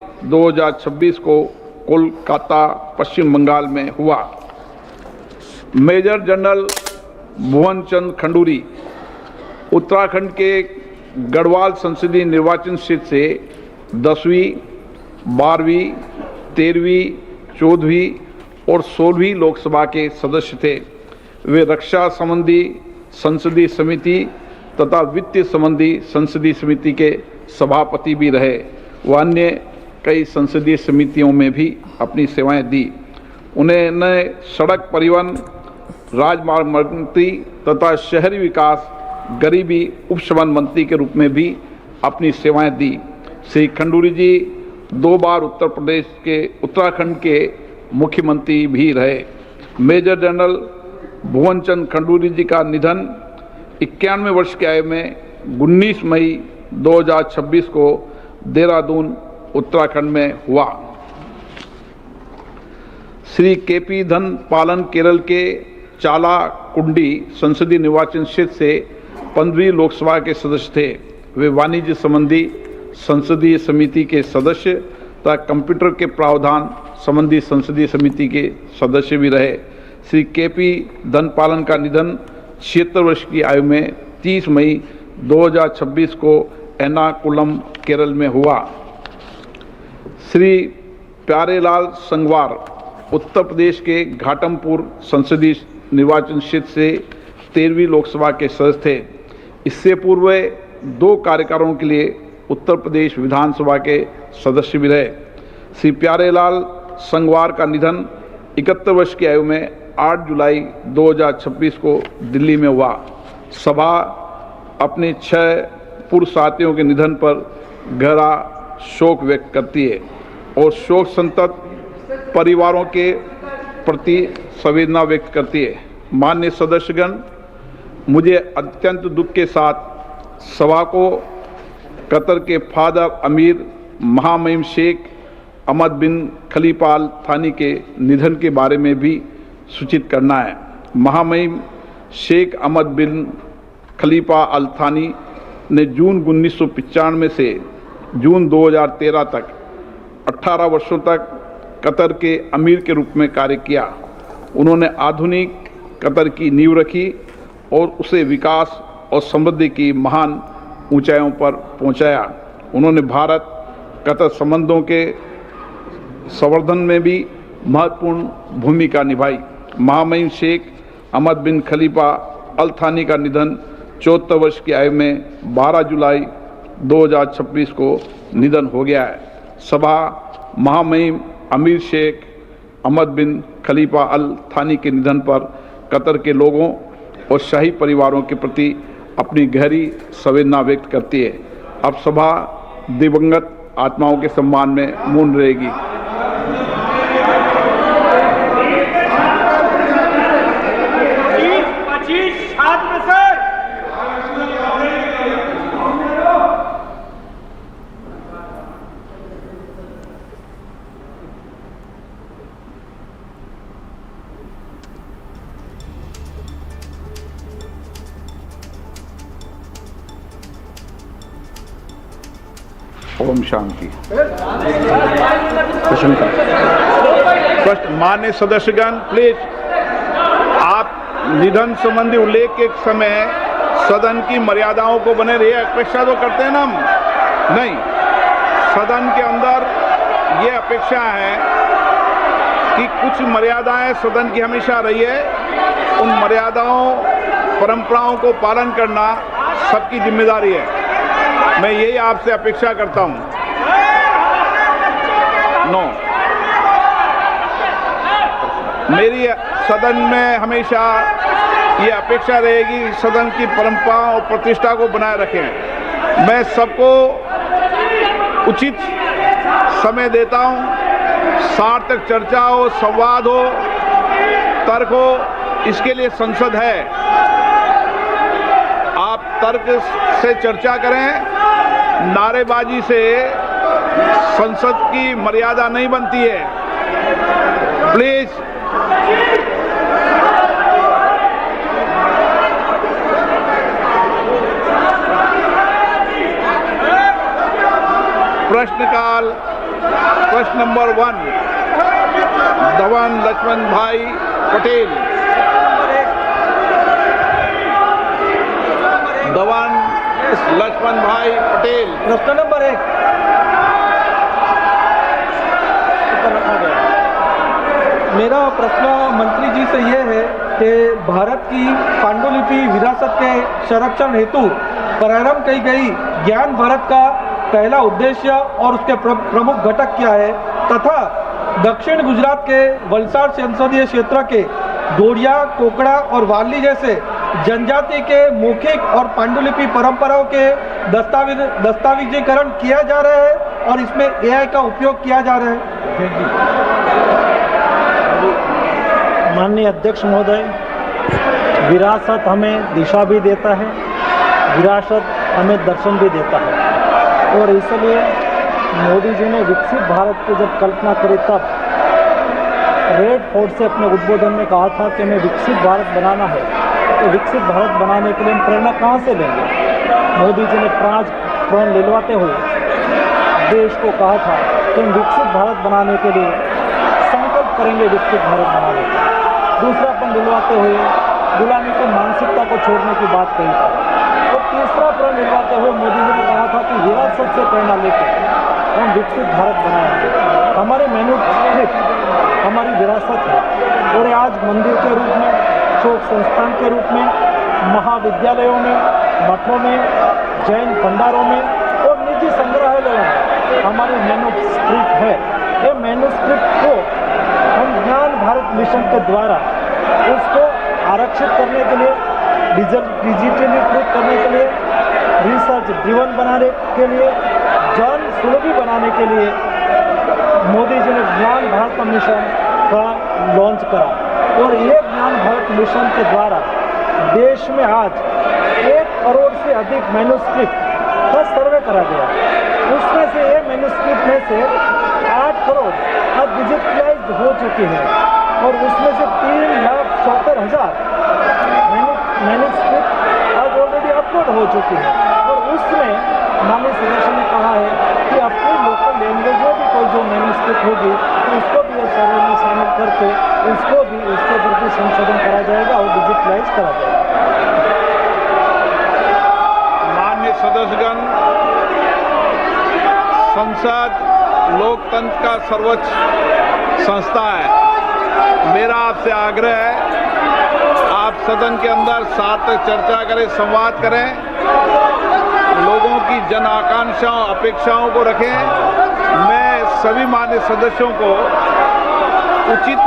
2026 को कोलकाता, पश्चिम बंगाल में हुआ। मेजर जनरल भुवन चंद खंडूरी उत्तराखंड के गढ़वाल संसदीय निर्वाचन क्षेत्र से 10वीं, 12वीं, 13वीं, 14वीं और 16वीं लोकसभा के सदस्य थे। वे रक्षा संबंधी संसदीय समिति तथा वित्त संबंधी संसदीय समिति के सभापति भी रहे। वह अन्य कई संसदीय समितियों में भी अपनी सेवाएं दी। उन्होंने सड़क परिवहन, राजमार्ग मंत्री तथा शहरी विकास, गरीबी उपशमन मंत्री के रूप में भी अपनी सेवाएं दी। श्री खंडूरी जी 2 बार उत्तराखंड के मुख्यमंत्री भी रहे। मेजर जनरल भुवन चंद खंडूरी जी का निधन 91 वर्ष की आयु में 19 मई 2026 को देहरादून, उत्तराखंड में हुआ। श्री केपी धन पालन केरल के चाला कुंडी संसदीय निर्वाचन क्षेत्र से 15वीं लोकसभा के सदस्य थे। वे वाणिज्य संबंधी संसदीय समिति के सदस्य तथा कंप्यूटर के प्रावधान संबंधी संसदीय समिति के सदस्य भी रहे। श्री केपी धनपालन का निधन 76 वर्ष की आयु में 30 मई 2026 को एर्नाकुलम, केरल में हुआ। श्री प्यारेलाल संगवार उत्तर प्रदेश के घाटमपुर संसदीय निर्वाचन क्षेत्र से 13वीं लोकसभा के सदस्य थे। इससे पूर्व 2 कार्यकालों के लिए उत्तर प्रदेश विधानसभा के सदस्य भी रहे। श्री प्यारेलाल संगवार का निधन 71 वर्ष की आयु में 8 जुलाई 2026 को दिल्ली में हुआ। सभा अपने 6 पूर्व साथियों के निधन पर गहरा शोक व्यक्त करती है और शोक संतप्त परिवारों के प्रति संवेदना व्यक्त करती है। माननीय सदस्यगण, मुझे अत्यंत दुख के साथ सभा को कतर के फादर अमीर महामहिम शेख अहमद बिन खलीफा अल थानी के निधन के बारे में भी सूचित करना है। महामहिम शेख अहमद बिन खलीफा अल थानी ने जून 1995 से जून 2013 तक 18 वर्षों तक कतर के अमीर के रूप में कार्य किया। उन्होंने आधुनिक कतर की नींव रखी और उसे विकास और समृद्धि की महान ऊंचाइयों पर पहुंचाया। उन्होंने भारत कतर संबंधों के संवर्धन में भी महत्वपूर्ण भूमिका निभाई। महामहिम शेख अहमद बिन खलीफा अल थानी का निधन 74 वर्ष की आयु में 12 जुलाई 2026 को निधन हो गया है। सभा महामहिम अमीर शेख अहमद बिन खलीफा अल थानी के निधन पर कतर के लोगों और शाही परिवारों के प्रति अपनी गहरी संवेदना व्यक्त करती है। अब सभा दिवंगत आत्माओं के सम्मान में मौन रहेगी। ओम शांति। मान्य सदस्यगण, प्लीज आप निधन संबंधी उल्लेख के समय सदन की मर्यादाओं को बने रहिए। अपेक्षा तो करते हैं ना हम? नहीं, सदन के अंदर ये अपेक्षा है कि कुछ मर्यादाएं सदन की हमेशा रही है। उन मर्यादाओं, परंपराओं को पालन करना सबकी जिम्मेदारी है। मैं यही आपसे अपेक्षा करता हूं। मेरी सदन में हमेशा ये अपेक्षा रहेगी कि सदन की परंपरा और प्रतिष्ठा को बनाए रखें। मैं सबको उचित समय देता हूं। सार्थक चर्चा हो, संवाद हो, तर्क हो, इसके लिए संसद है। आप तर्क से चर्चा करें, नारेबाजी से संसद की मर्यादा नहीं बनती है। प्लीज प्रश्नकाल नंबर 1 धवन लक्ष्मण भाई पटेल, धवन लक्ष्मण भाई पटेल। प्रश्न नंबर 1 मेरा प्रश्न मंत्री जी से यह है कि भारत की पांडुलिपि विरासत के संरक्षण हेतु प्रारंभ की गई ज्ञान भारत का पहला उद्देश्य और उसके प्रमुख घटक क्या है, तथा दक्षिण गुजरात के वलसाड संसदीय क्षेत्र के डोडिया, कोकड़ा और वाली जैसे जनजाति के मौखिक और पांडुलिपि परंपराओं के दस्तावेजीकरण किया जा रहा है और इसमें AI का उपयोग किया जा रहा है। माननीय अध्यक्ष महोदय, विरासत हमें दिशा भी देता है, विरासत हमें दर्शन भी देता है और इसलिए मोदी जी ने विकसित भारत की जब कल्पना करी तब रेड फोर्ट से अपने उद्बोधन में कहा था कि हमें विकसित भारत बनाना है। तो विकसित भारत बनाने के लिए हम प्रेरणा कहाँ से लेंगे? मोदी जी ने प्रण लिलवाते हुए देश को कहा था कि हम विकसित भारत बनाने के लिए संकल्प करेंगे, विकसित भारत बनाने का। दूसरा प्रण दिलवाते हुए गुलामी की मानसिकता को छोड़ने की बात कही थी और तीसरा प्रण दिलवाते हुए मोदी जी ने कहा था कि विरासत से प्रेरणा लेकर हम विकसित भारत बनाएंगे। हमारे मैन्युस्क्रिप्ट हमारी विरासत है और आज मंदिर के रूप में, शोक संस्थान के रूप में, महाविद्यालयों में, मठों में, जैन भंडारों में और निजी संग्रहालयों में हमारी मैन्युस्क्रिप्ट है। ये मैन्युस्क्रिप्ट को हम ज्ञान भारत मिशन के द्वारा उसको आरक्षित करने के लिए, डिजिटलीकृत करने के लिए, रिसर्च ड्रिवन बनाने के लिए, जन सुलभी बनाने के लिए मोदी जी ने ज्ञान भारत मिशन का लॉन्च करा और ये ज्ञान भारत मिशन के द्वारा देश में आज 1 करोड़ से अधिक मैन्युस्क्रिप्ट का सर्वे करा गया। उसमें से ये मैन्युस्क्रिप्ट में से 8 करोड़ आज डिजिटलाइज्ड हो चुकी है और उसमें से 3,70,000 मैन्युस्क्रिप्ट आज ऑलरेडी अपलोड हो चुकी है और उसमें माननीय सदस्य ने कहा है कि अपनी लोकल लैंग्वेज में भी कोई जो मैन्युस्क्रिप्ट होगी तो उसको भी इस सर्वे में शामिल करके उसको भी उसके प्रति संशोधन करा जाएगा और डिजिटलाइज करा जाएगा। माननीय सदस्यगण, संसद लोकतंत्र का सर्वोच्च संस्था है। मेरा आपसे आग्रह है, आप सदन के अंदर सार्थक चर्चा करें, संवाद करें, लोगों की जन आकांक्षाओं, अपेक्षाओं को रखें। मैं सभी माननीय सदस्यों को उचित